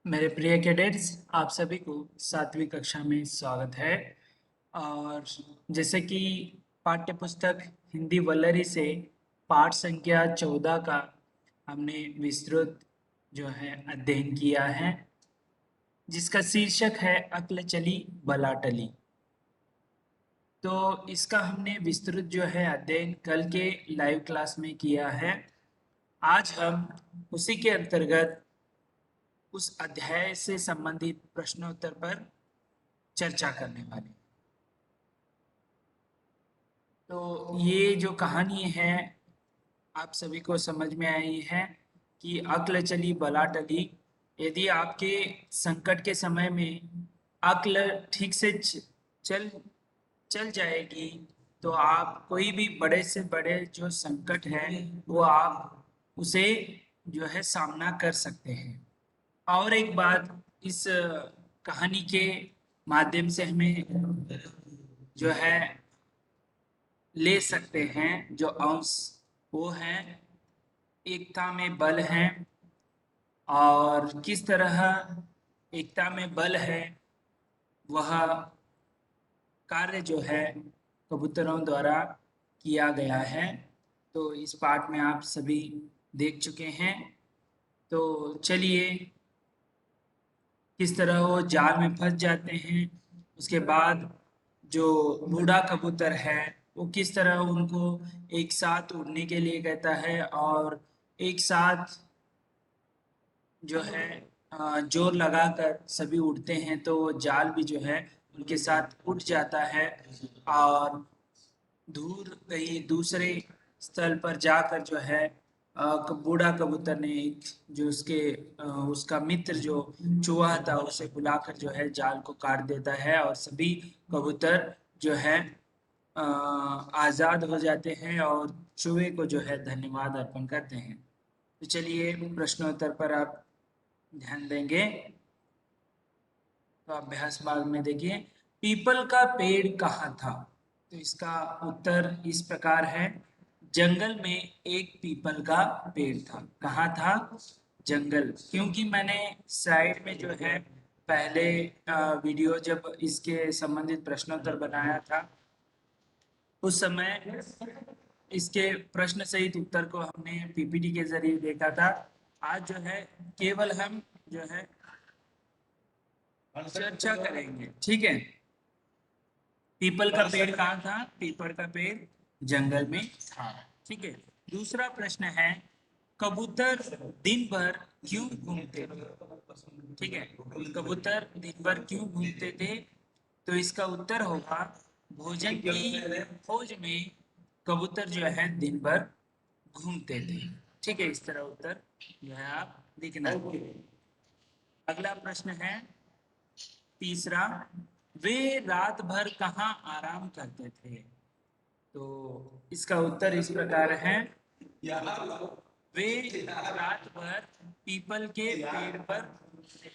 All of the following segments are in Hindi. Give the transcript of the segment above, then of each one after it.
मेरे प्रिय कैडेट्स, आप सभी को 7वीं कक्षा में स्वागत है। और जैसे कि पाठ्य पुस्तक हिंदी वल्लरी से पाठ संख्या 14 का हमने विस्तृत जो है अध्ययन किया है, जिसका शीर्षक है अक्ल चली बला टली। तो इसका हमने विस्तृत जो है अध्ययन कल के लाइव क्लास में किया है। आज हम उसी के अंतर्गत उस अध्याय से संबंधित प्रश्नोत्तर पर चर्चा करने वाले। तो ये जो कहानी है आप सभी को समझ में आई है कि अक्ल चली बला टली। यदि आपके संकट के समय में अक्ल ठीक से चल चल जाएगी तो आप कोई भी बड़े से बड़े जो संकट है वो आप उसे जो है सामना कर सकते हैं। और एक बात, इस कहानी के माध्यम से हमें जो है ले सकते हैं जो अंश, वो है एकता में बल है। और किस तरह एकता में बल है वह कार्य जो है कबूतरों द्वारा किया गया है। तो इस पाठ में आप सभी देख चुके हैं। तो चलिए, किस तरह वो जाल में फंस जाते हैं, उसके बाद जो बूढ़ा कबूतर है वो किस तरह उनको एक साथ उड़ने के लिए कहता है और एक साथ जो है जोर लगाकर सभी उड़ते हैं, तो जाल भी जो है उनके साथ उठ जाता है और दूर कहीं दूसरे स्थल पर जाकर जो है बूढ़ा कबूतर ने एक जो उसका मित्र जो चूहा था उसे बुलाकर जो है जाल को काट देता है और सभी कबूतर जो है आजाद हो जाते हैं और चूहे को जो है धन्यवाद अर्पण करते हैं। तो चलिए, प्रश्नोत्तर पर आप ध्यान देंगे। तो अभ्यास भाग में देखिए, पीपल का पेड़ कहाँ था। तो इसका उत्तर इस प्रकार है, जंगल में एक पीपल का पेड़ था। कहाँ था? जंगल। क्योंकि मैंने साइड में जो है पहले वीडियो जब इसके संबंधित प्रश्नोत्तर बनाया था उस समय इसके प्रश्न सहित उत्तर को हमने पीपीटी के जरिए देखा था। आज जो है केवल हम जो है चर्चा करेंगे, ठीक है। पीपल का पेड़ कहाँ था? पीपल का पेड़ जंगल में था, ठीक है। दूसरा प्रश्न है, कबूतर दिन भर क्यों घूमते थे? ठीक है, कबूतर दिन भर क्यों घूमते थे? तो इसका उत्तर होगा, भोजन की खोज में कबूतर जो है दिन भर घूमते थे, ठीक है। इस तरह उत्तर जो है आप लिखना है। अगला प्रश्न है तीसरा, वे रात भर कहाँ आराम करते थे? तो इसका उत्तर इस प्रकार है, वे रात भर पीपल के पेड़ पर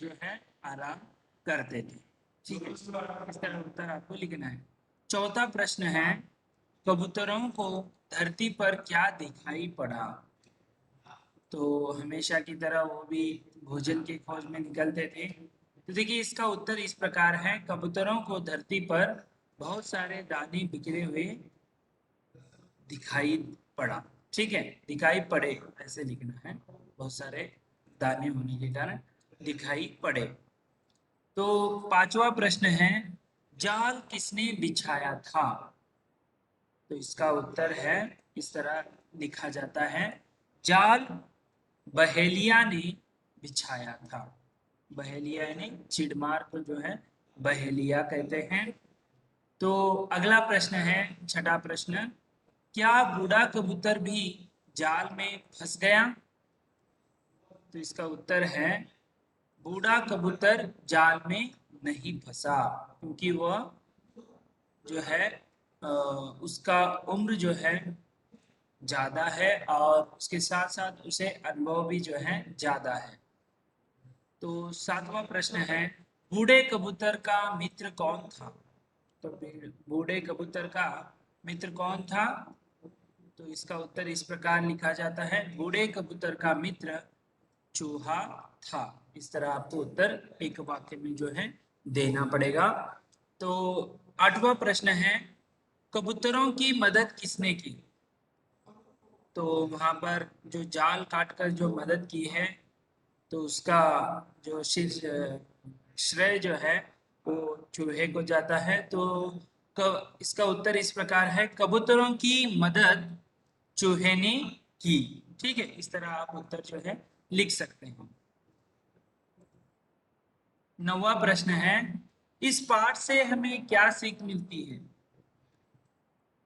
जो है आराम करते थे, ठीक है। इस तरह उत्तर आपको लिखना है। चौथा प्रश्न है, कबूतरों को धरती पर क्या दिखाई पड़ा? तो हमेशा की तरह वो भी भोजन की खोज में निकलते थे। तो देखिए, इसका उत्तर इस प्रकार है, कबूतरों को धरती पर बहुत सारे दाने बिखरे हुए दिखाई पड़ा, ठीक है। दिखाई पड़े ऐसे लिखना है, बहुत सारे दाने होने के कारण दिखाई पड़े। तो पांचवा प्रश्न है, जाल किसने बिछाया था? तो इसका उत्तर है, इस तरह लिखा जाता है, जाल बहेलिया ने बिछाया था। बहेलिया यानी चिड़मार को जो है बहेलिया कहते हैं। तो अगला प्रश्न है, छठा प्रश्न, क्या बूढ़ा कबूतर भी जाल में फंस गया? तो इसका उत्तर है, बूढ़ा कबूतर जाल में नहीं फंसा, क्योंकि वह जो है उसका उम्र जो है ज्यादा है और उसके साथ साथ उसे अनुभव भी जो है ज्यादा है। तो सातवां प्रश्न है, बूढ़े कबूतर का मित्र कौन था? तो बूढ़े कबूतर का मित्र कौन था? तो इसका उत्तर इस प्रकार लिखा जाता है, बूढ़े कबूतर का मित्र चूहा था। इस तरह आपको उत्तर एक वाक्य में जो है देना पड़ेगा। तो 8वां प्रश्न है, कबूतरों की मदद किसने की? तो वहां पर जो जाल काटकर जो मदद की है, तो उसका जो श्रेय जो है वो चूहे को जाता है। तो इसका उत्तर इस प्रकार है, कबूतरों की मदद चूहे ने की। ठीक है, इस तरह आप उत्तर जो है लिख सकते हैं। 9वां प्रश्न है, इस पाठ से हमें क्या सीख मिलती है?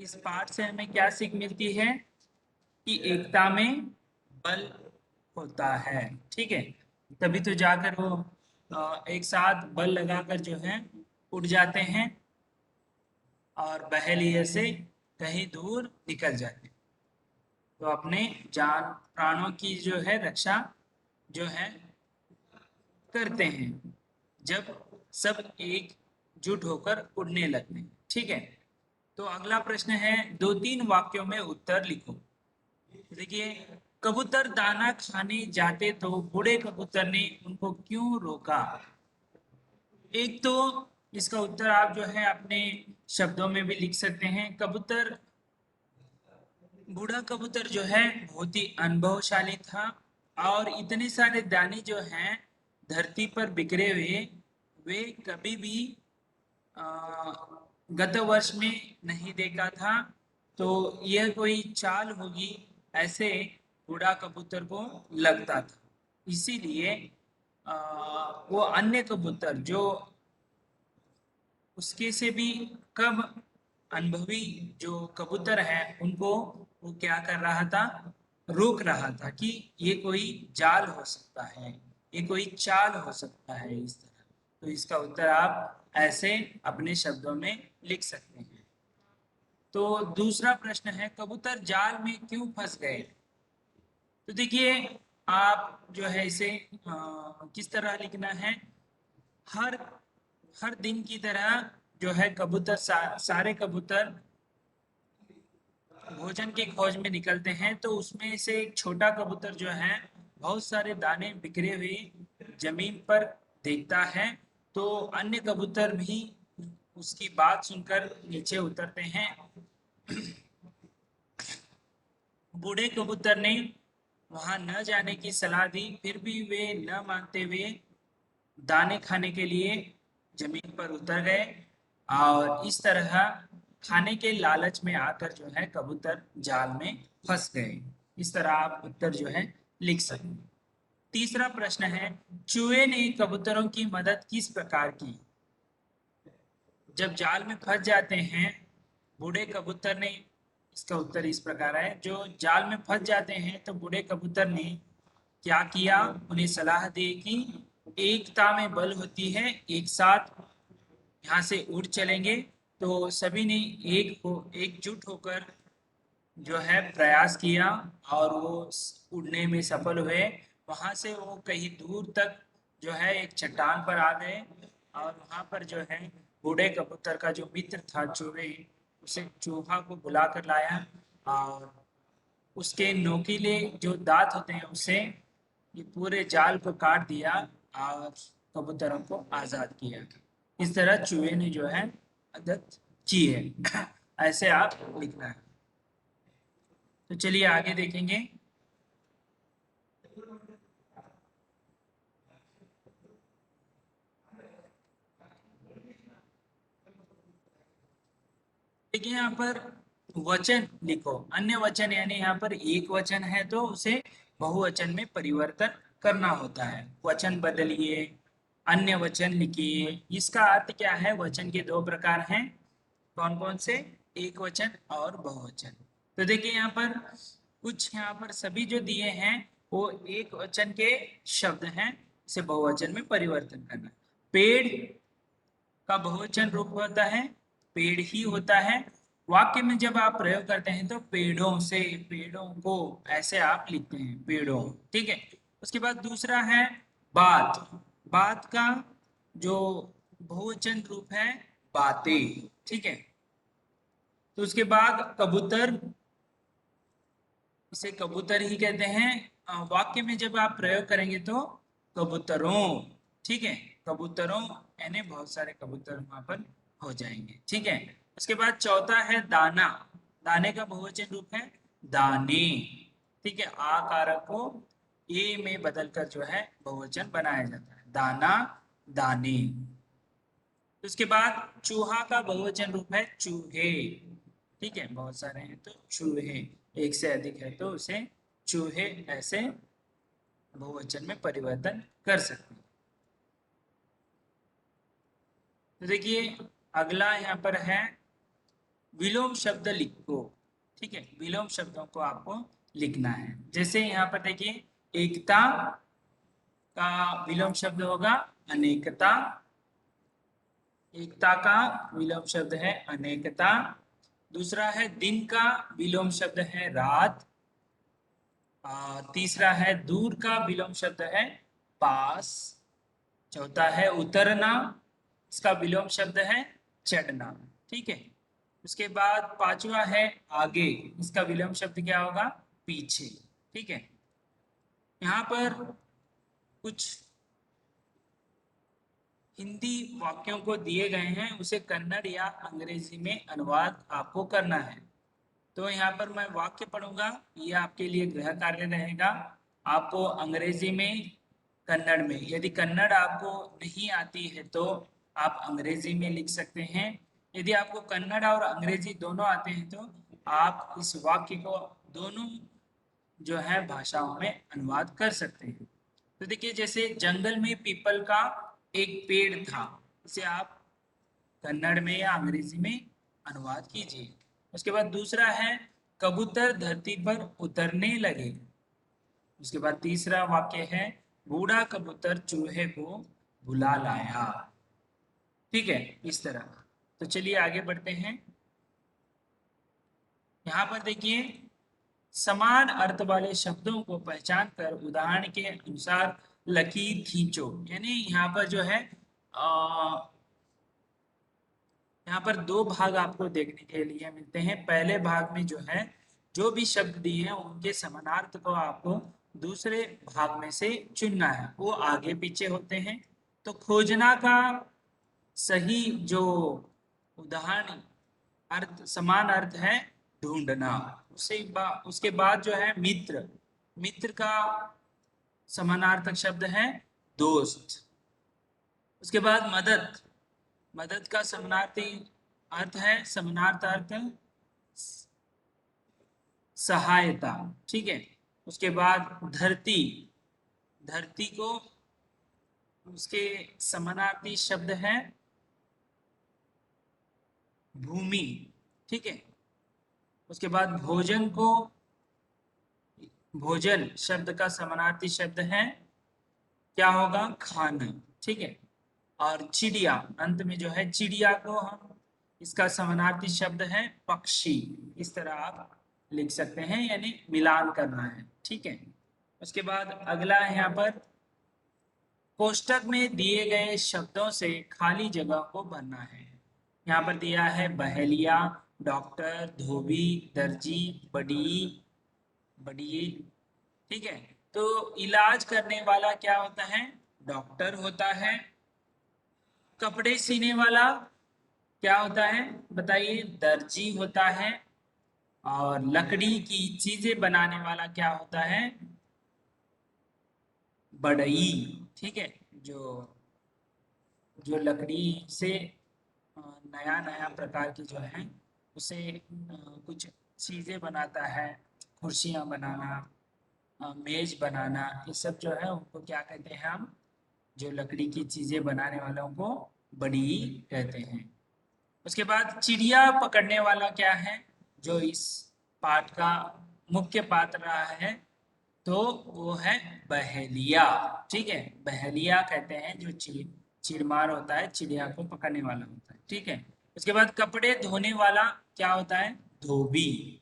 इस पाठ से हमें क्या सीख मिलती है? कि एकता में बल होता है। ठीक है, तभी तो जाकर वो एक साथ बल लगाकर जो है उड़ जाते हैं और बहेलिए से कहीं दूर निकल जाते हैं। तो अपने जान प्राणों की जो है रक्षा जो है करते हैं जब सब एकजुट होकर उड़ने लगते हैं। ठीक है, तो अगला प्रश्न है, 2-3 वाक्यों में उत्तर लिखो। देखिए, कबूतर दाना खाने जाते तो बूढ़े कबूतर ने उनको क्यों रोका? एक तो इसका उत्तर आप जो है अपने शब्दों में भी लिख सकते हैं। कबूतर, बूढ़ा कबूतर जो है बहुत ही अनुभवशाली था और इतने सारे दाने जो हैं धरती पर बिखरे हुए, वे कभी भी अ, गत वर्ष में नहीं देखा था। तो यह कोई चाल होगी, ऐसे बूढ़ा कबूतर को लगता था। इसीलिए अ, वो अन्य कबूतर जो उसके से भी कम अनुभवी जो कबूतर है, उनको वो क्या कर रहा था? रोक रहा था कि ये कोई जाल हो सकता है, ये कोई चाल हो सकता है। इस तरह तो इसका उत्तर आप ऐसे अपने शब्दों में लिख सकते हैं। तो दूसरा प्रश्न है, कबूतर जाल में क्यों फंस गए? तो देखिए, आप जो है इसे किस तरह लिखना है? हर हर दिन की तरह जो है कबूतर सारे कबूतर भोजन की खोज में निकलते हैं। तो उसमें से एक छोटा कबूतर जो है बहुत सारे दाने बिखरे हुए जमीन पर देखता है। तो अन्य कबूतर भी उसकी बात सुनकर नीचे उतरते हैं। बूढ़े कबूतर ने वहां न जाने की सलाह दी, फिर भी वे न मानते हुए दाने खाने के लिए जमीन पर उतर गए और इस तरह खाने के लालच में आकर जो है कबूतर जाल में फंस गए। इस तरह आप उत्तर जो है लिख सकते हैं। तीसरा प्रश्न है, चूहे ने कबूतरों की मदद किस प्रकार की? जब जाल में फंस जाते हैं बूढ़े कबूतर ने, इसका उत्तर इस प्रकार है, जो जाल में फंस जाते हैं तो बूढ़े कबूतर ने क्या किया? उन्हें सलाह दी कि एकता में बल होती है, एक साथ यहाँ से उड़ चलेंगे। तो सभी ने एकजुट होकर जो है प्रयास किया और वो उड़ने में सफल हुए। वहां से वो कहीं दूर तक जो है एक चट्टान पर आ गए और वहां पर जो है बूढ़े कबूतर का जो मित्र था चूहे, उसे चूहा को बुला कर लाया और उसके नोकीले जो दांत होते हैं उससे ये पूरे जाल को काट दिया और कबूतरों को आजाद किया। इस तरह चूहे ने जो है मदद की है। ऐसे आप लिखना है। तो चलिए आगे देखेंगे। देखिए, यहाँ पर वचन लिखो। अन्य वचन यानी यहाँ पर एक वचन है तो उसे बहुवचन में परिवर्तन करना होता है। वचन बदलिए, अन्य वचन लिखिए। इसका अर्थ क्या है? वचन के दो प्रकार हैं। कौन कौन से? एक वचन और बहुवचन। तो देखिए, यहाँ पर कुछ, यहाँ पर सभी जो दिए हैं वो एक वचन के शब्द हैं, इसे बहुवचन में परिवर्तन करना। पेड़ का बहुवचन रूप होता है पेड़ ही होता है। वाक्य में जब आप प्रयोग करते हैं तो पेड़ों से, पेड़ों को, ऐसे आप लिखते हैं, पेड़ों। ठीक है, उसके बाद दूसरा है बात। बात का जो बहुवचन रूप है बातें। ठीक है, तो उसके बाद कबूतर, इसे कबूतर ही कहते हैं। वाक्य में जब आप प्रयोग करेंगे तो कबूतरों, ठीक है, कबूतरों, यानी बहुत सारे कबूतर वहां पर हो जाएंगे, ठीक है। उसके बाद चौथा है दाना, दाने का बहुवचन रूप है दाने, ठीक है, आ कारक को ए में बदलकर जो है बहुवचन बनाया जाता है, दाना, दाने। उसके बाद चूहा का बहुवचन रूप है चूहे, ठीक है, बहुत सारे हैं तो चूहे, एक से अधिक है तो उसे चूहे ऐसे बहुवचन में परिवर्तन कर सकते हैं। तो देखिए अगला यहाँ पर है विलोम शब्द लिखो, ठीक है, विलोम शब्दों को आपको लिखना है। जैसे यहाँ पर देखिए एकता का विलोम शब्द होगा अनेकता, एकता का विलोम शब्द है अनेकता। दूसरा है दिन का विलोम शब्द है रात। तीसरा है दूर का विलोम शब्द है पास। चौथा है उतरना, इसका विलोम शब्द है चढ़ना, ठीक है। उसके बाद पांचवा है आगे, इसका विलोम शब्द क्या होगा पीछे, ठीक है। यहाँ पर कुछ हिंदी वाक्यों को दिए गए हैं, उसे कन्नड़ या अंग्रेजी में अनुवाद आपको करना है। तो यहाँ पर मैं वाक्य पढ़ूंगा, ये आपके लिए गृह कार्य रहेगा। आपको अंग्रेजी में, कन्नड़ में, यदि कन्नड़ आपको नहीं आती है तो आप अंग्रेजी में लिख सकते हैं। यदि आपको कन्नड़ और अंग्रेजी दोनों आते हैं तो आप इस वाक्य को दोनों जो है भाषाओं में अनुवाद कर सकते हैं। तो देखिए जैसे जंगल में पीपल का एक पेड़ था, इसे आप कन्नड़ में या अंग्रेजी में अनुवाद कीजिए। उसके बाद दूसरा है कबूतर धरती पर उतरने लगे। उसके बाद तीसरा वाक्य है बूढ़ा कबूतर चूहे को बुला लाया, ठीक है, इस तरह। तो चलिए आगे बढ़ते हैं। यहाँ पर देखिए समान अर्थ वाले शब्दों को पहचान कर उदाहरण के अनुसार लकीर खींचो, यानी यहाँ पर जो है यहाँ पर दो भाग आपको देखने के लिए मिलते हैं। पहले भाग में जो है जो भी शब्द दिए हैं उनके समानार्थ को आपको दूसरे भाग में से चुनना है, वो आगे पीछे होते हैं। तो खोजना का सही जो उदाहरण अर्थ, समान अर्थ है ढूंढना। उसके बाद जो है मित्र, मित्र का समानार्थक शब्द है दोस्त। उसके बाद मदद, मदद का समानार्थी अर्थ है, समानार्थ अर्थ सहायता, ठीक है। उसके बाद धरती, धरती को उसके समानार्थी शब्द है भूमि, ठीक है। उसके बाद भोजन को, भोजन शब्द का समानार्थी शब्द है क्या होगा खाना, ठीक है। और चिड़िया, अंत में जो है चिड़िया को हम, इसका समानार्थी शब्द है पक्षी। इस तरह आप लिख सकते हैं, यानी मिलान करना है, ठीक है। उसके बाद अगला है यहाँ पर कोष्टक में दिए गए शब्दों से खाली जगह को भरना है। यहाँ पर दिया है बहेलिया, डॉक्टर, धोबी, दर्जी, बड़ी, बड़ी, ठीक है। तो इलाज करने वाला क्या होता है डॉक्टर होता है। कपड़े सीने वाला क्या होता है बताइए दर्जी होता है। और लकड़ी की चीजें बनाने वाला क्या होता है बढ़ई, ठीक है। जो जो लकड़ी से नया नया प्रकार की जो है उसे कुछ चीजें बनाता है, कुर्सियां बनाना, मेज बनाना, ये सब जो है उनको क्या कहते हैं हम, जो लकड़ी की चीजें बनाने वालों को बड़ी कहते हैं। उसके बाद चिड़िया पकड़ने वाला क्या है, जो इस पाठ का मुख्य पात्र रहा है, तो वो है बहेलिया, ठीक है। बहेलिया कहते हैं जो चिड़मार होता है, चिड़िया को पकड़ने वाला होता है, ठीक है। उसके बाद कपड़े धोने वाला क्या होता है धोबी,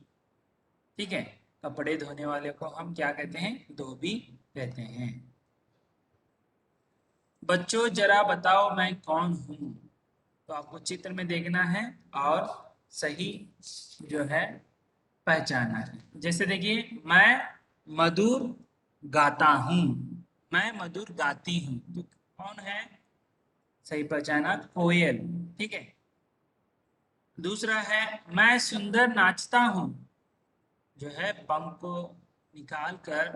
ठीक है। कपड़े धोने वाले को हम क्या कहते हैं धोबी कहते हैं। बच्चों जरा बताओ मैं कौन हूँ, तो आपको चित्र में देखना है और सही जो है पहचाना है। जैसे देखिए मैं मधुर गाता हूँ, मैं मधुर गाती हूँ, तो कौन है? सही पहचाना, कोयल। ठीक है। दूसरा है मैं सुंदर नाचता हूँ, जो है पंख को निकाल कर,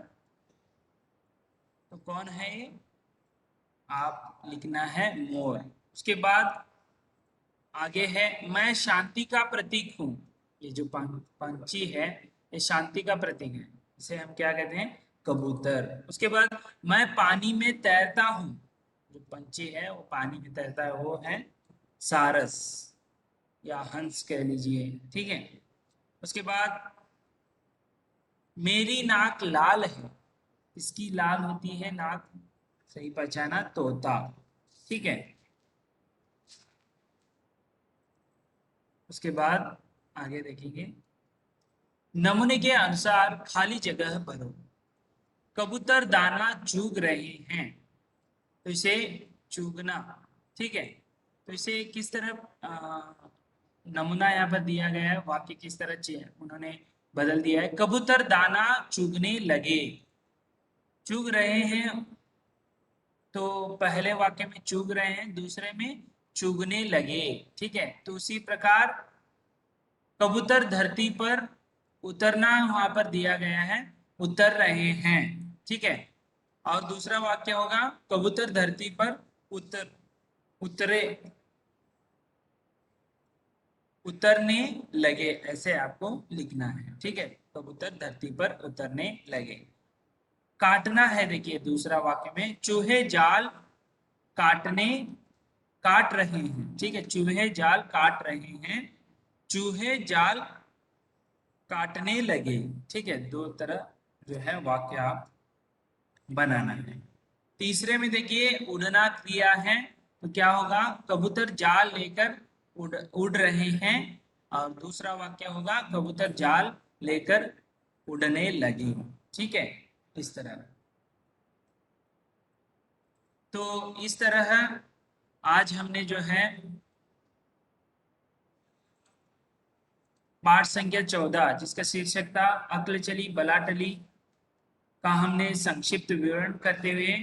तो कौन है ये? आप लिखना है मोर। उसके बाद आगे है मैं शांति का प्रतीक हूँ, ये जो पंछी है ये शांति का प्रतीक है, इसे हम क्या कहते हैं? कबूतर। उसके बाद मैं पानी में तैरता हूँ, जो पंछी है वो पानी में तैरता है, वो है सारस या हंस कह लीजिए। ठीक है। उसके बाद मेरी नाक लाल है, इसकी लाल होती है नाक? सही पहचाना, तोता। ठीक है। उसके बाद आगे देखेंगे, नमूने के अनुसार खाली जगह भरो। कबूतर दाना चुग रहे हैं, तो इसे चुगना। ठीक है। तो इसे किस तरह नमूना यहाँ पर दिया गया है, वाक्य किस तरह उन्होंने बदल दिया है। कबूतर दाना चुगने लगे, चुग रहे हैं, तो पहले वाक्य में चुग रहे हैं, दूसरे में चुगने लगे। ठीक है। तो उसी प्रकार कबूतर धरती पर उतरना वहां पर दिया गया है, उतर रहे हैं। ठीक है। और दूसरा वाक्य होगा कबूतर धरती पर उतर उतरे उतरने लगे, ऐसे आपको लिखना है। ठीक है। कबूतर धरती पर उतरने लगे। काटना है, देखिए दूसरा वाक्य में चूहे जाल काटने काट रहे हैं। ठीक है। चूहे जाल काट रहे हैं, चूहे जाल काटने लगे। ठीक है। दो तरह जो है वाक्य आप बनाना है। तीसरे में देखिए उड़ना क्रिया है, तो क्या होगा? कबूतर जाल लेकर उड़ रहे हैं, और दूसरा वाक्य होगा कबूतर जाल लेकर उड़ने लगे। ठीक है। इस तरह, तो इस तरह आज हमने जो है पाठ संख्या 14, जिसका शीर्षक था अक्ल चली बला टली, का हमने संक्षिप्त विवरण करते हुए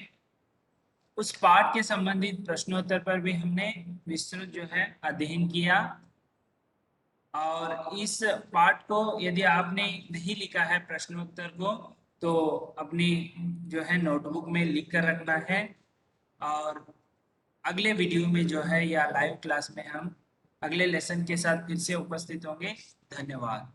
उस पाठ के संबंधित प्रश्नोत्तर पर भी हमने विस्तृत जो है अध्ययन किया। और इस पाठ को यदि आपने नहीं लिखा है प्रश्नोत्तर को, तो अपनी जो है नोटबुक में लिख कर रखना है। और अगले वीडियो में जो है या लाइव क्लास में हम अगले लेसन के साथ फिर से उपस्थित होंगे। धन्यवाद।